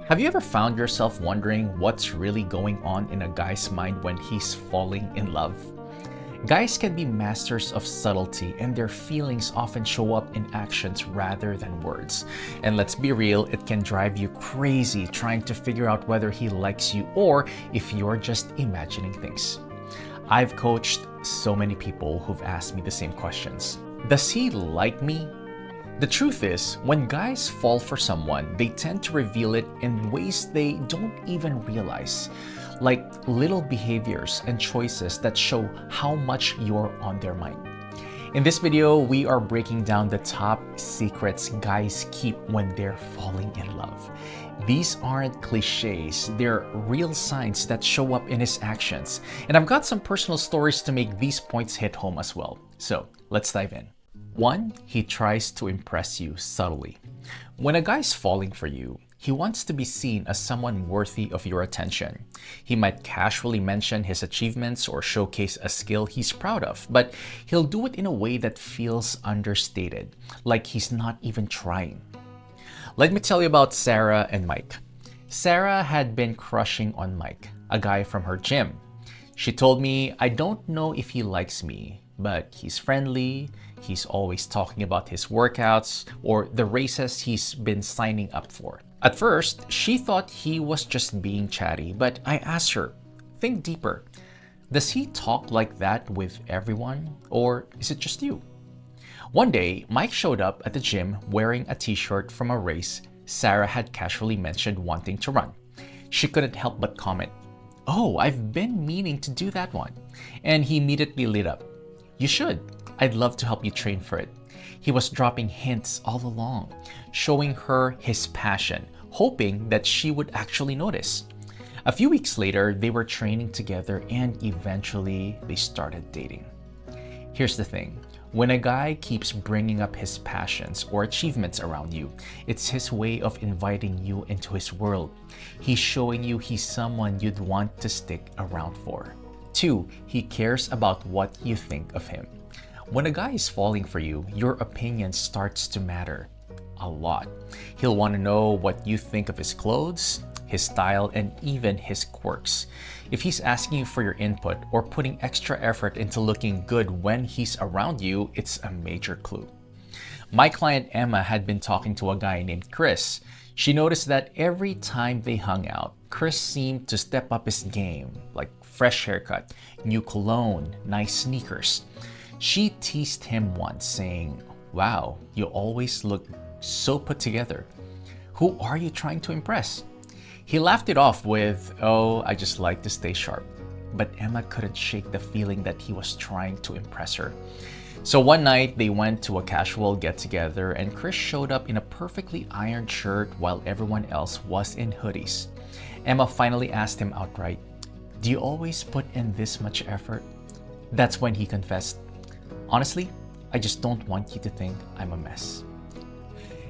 Have you ever found yourself wondering what's really going on in a guy's mind when he's falling in love? Guys can be masters of subtlety, and their feelings often show up in actions rather than words. And let's be real, it can drive you crazy trying to figure out whether he likes you or if you're just imagining things. I've coached so many people who've asked me the same questions. Does he like me? The truth is, when guys fall for someone, they tend to reveal it in ways they don't even realize, like little behaviors and choices that show how much you're on their mind. In this video, we are breaking down the top secrets guys keep when they're falling in love. These aren't cliches, they're real signs that show up in his actions. And I've got some personal stories to make these points hit home as well. So let's dive in. 1. He tries to impress you subtly. When a guy's falling for you, he wants to be seen as someone worthy of your attention. He might casually mention his achievements or showcase a skill he's proud of, but he'll do it in a way that feels understated, like he's not even trying. Let me tell you about Sarah and Mike. Sarah had been crushing on Mike, a guy from her gym. She told me, "I don't know if he likes me, but he's friendly. He's always talking about his workouts or the races he's been signing up for." At first, she thought he was just being chatty, but I asked her, think deeper. Does he talk like that with everyone, or is it just you? One day, Mike showed up at the gym wearing a t-shirt from a race Sarah had casually mentioned wanting to run. She couldn't help but comment, "Oh, I've been meaning to do that one." And he immediately lit up. "You should. I'd love to help you train for it." He was dropping hints all along, showing her his passion, hoping that she would actually notice. A few weeks later, they were training together and eventually they started dating. Here's the thing. When a guy keeps bringing up his passions or achievements around you, it's his way of inviting you into his world. He's showing you he's someone you'd want to stick around for. 2. He cares about what you think of him. When a guy is falling for you, your opinion starts to matter a lot. He'll want to know what you think of his clothes, his style, and even his quirks. If he's asking you for your input or putting extra effort into looking good when he's around you, it's a major clue. My client Emma had been talking to a guy named Chris. She noticed that every time they hung out, Chris seemed to step up his game, like fresh haircut, new cologne, nice sneakers. She teased him once, saying, "Wow, you always look so put together. Who are you trying to impress?" He laughed it off with, "Oh, I just like to stay sharp." But Emma couldn't shake the feeling that he was trying to impress her. So one night, they went to a casual get-together and Chris showed up in a perfectly ironed shirt while everyone else was in hoodies. Emma finally asked him outright, "Do you always put in this much effort?" That's when he confessed, "Honestly, I just don't want you to think I'm a mess."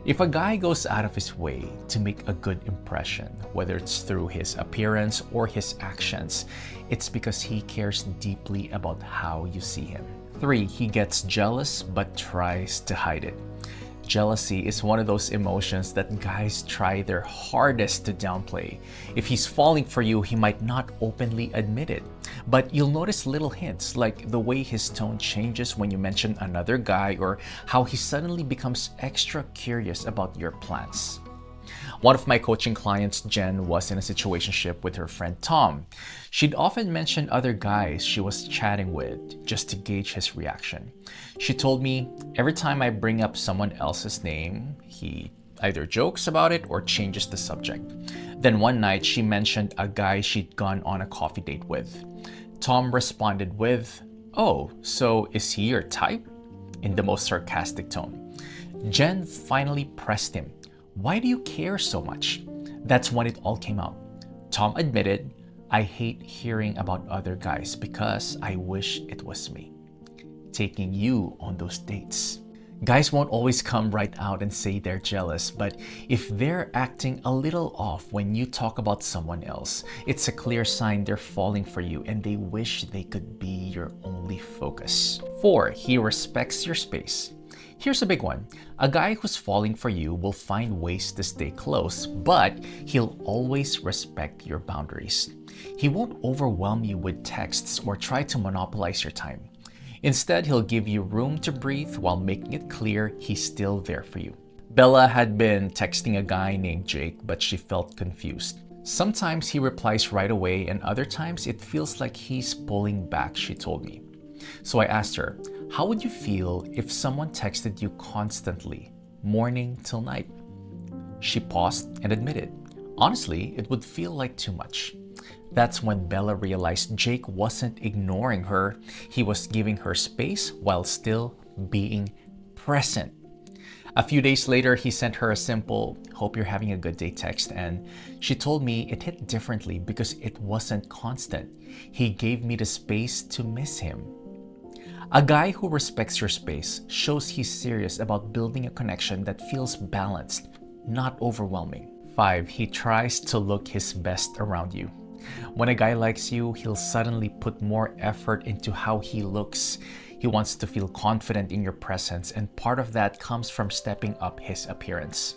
If a guy goes out of his way to make a good impression, whether it's through his appearance or his actions, it's because he cares deeply about how you see him. 3. He gets jealous but tries to hide it. Jealousy is one of those emotions that guys try their hardest to downplay. If he's falling for you, he might not openly admit it, but you'll notice little hints like the way his tone changes when you mention another guy or how he suddenly becomes extra curious about your plans. One of my coaching clients, Jen, was in a situationship with her friend Tom. She'd often mention other guys she was chatting with just to gauge his reaction. She told me, "Every time I bring up someone else's name, he either jokes about it or changes the subject." Then one night, she mentioned a guy she'd gone on a coffee date with. Tom responded with, "Oh, so is he your type?" in the most sarcastic tone. Jen finally pressed him, "Why do you care so much?" That's when it all came out. Tom admitted, "I hate hearing about other guys because I wish it was me taking you on those dates." Guys won't always come right out and say they're jealous, but if they're acting a little off when you talk about someone else, it's a clear sign they're falling for you and they wish they could be your only focus. 4. He respects your space. Here's a big one. A guy who's falling for you will find ways to stay close, but he'll always respect your boundaries. He won't overwhelm you with texts or try to monopolize your time. Instead, he'll give you room to breathe while making it clear he's still there for you. Bella had been texting a guy named Jake, but she felt confused. Sometimes he replies right away, and other times it feels like he's pulling back, she told me. So I asked her, how would you feel if someone texted you constantly, morning till night? She paused and admitted, honestly, it would feel like too much. That's when Bella realized Jake wasn't ignoring her. He was giving her space while still being present. A few days later, he sent her a simple, hope you're having a good day text, and she told me it hit differently because it wasn't constant. He gave me the space to miss him. A guy who respects your space shows he's serious about building a connection that feels balanced, not overwhelming. 5. He tries to look his best around you. When a guy likes you, he'll suddenly put more effort into how he looks. He wants to feel confident in your presence, and part of that comes from stepping up his appearance.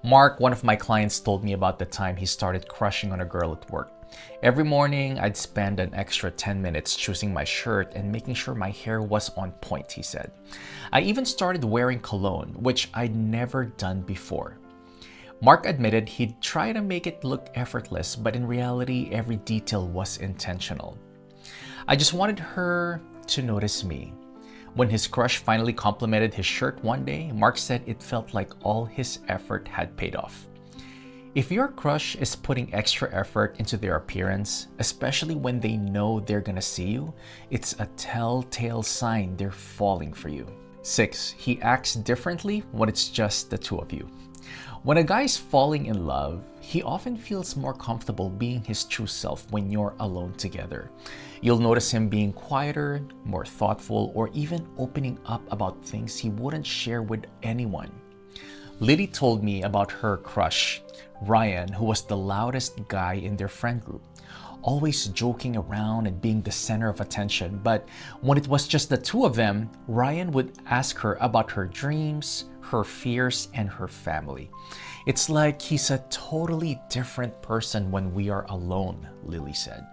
Mark, one of my clients, told me about the time he started crushing on a girl at work. Every morning, I'd spend an extra 10 minutes choosing my shirt and making sure my hair was on point, he said. I even started wearing cologne, which I'd never done before. Mark admitted he'd try to make it look effortless, but in reality, every detail was intentional. I just wanted her to notice me. When his crush finally complimented his shirt one day, Mark said it felt like all his effort had paid off. If your crush is putting extra effort into their appearance, especially when they know they're gonna see you, it's a telltale sign they're falling for you. 6. He acts differently when it's just the two of you. When a guy's falling in love, he often feels more comfortable being his true self when you're alone together. You'll notice him being quieter, more thoughtful, or even opening up about things he wouldn't share with anyone. Liddy told me about her crush, Ryan, who was the loudest guy in their friend group, always joking around and being the center of attention. But when it was just the two of them, Ryan would ask her about her dreams, her fears, and her family. It's like he's a totally different person when we are alone, Lily said.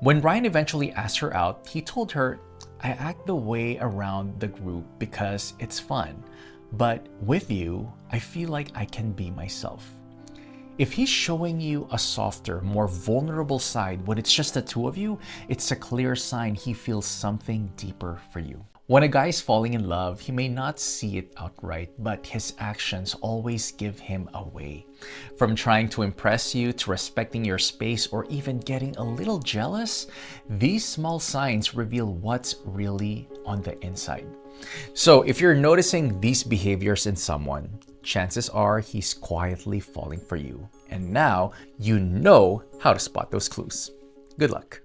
When Ryan eventually asked her out, he told her, I act the way around the group because it's fun, but with you, I feel like I can be myself. If he's showing you a softer, more vulnerable side when it's just the two of you, it's a clear sign he feels something deeper for you. When a guy is falling in love, he may not see it outright, but his actions always give him away. From trying to impress you to respecting your space or even getting a little jealous, these small signs reveal what's really on the inside. So if you're noticing these behaviors in someone, chances are he's quietly falling for you. And now you know how to spot those clues. Good luck.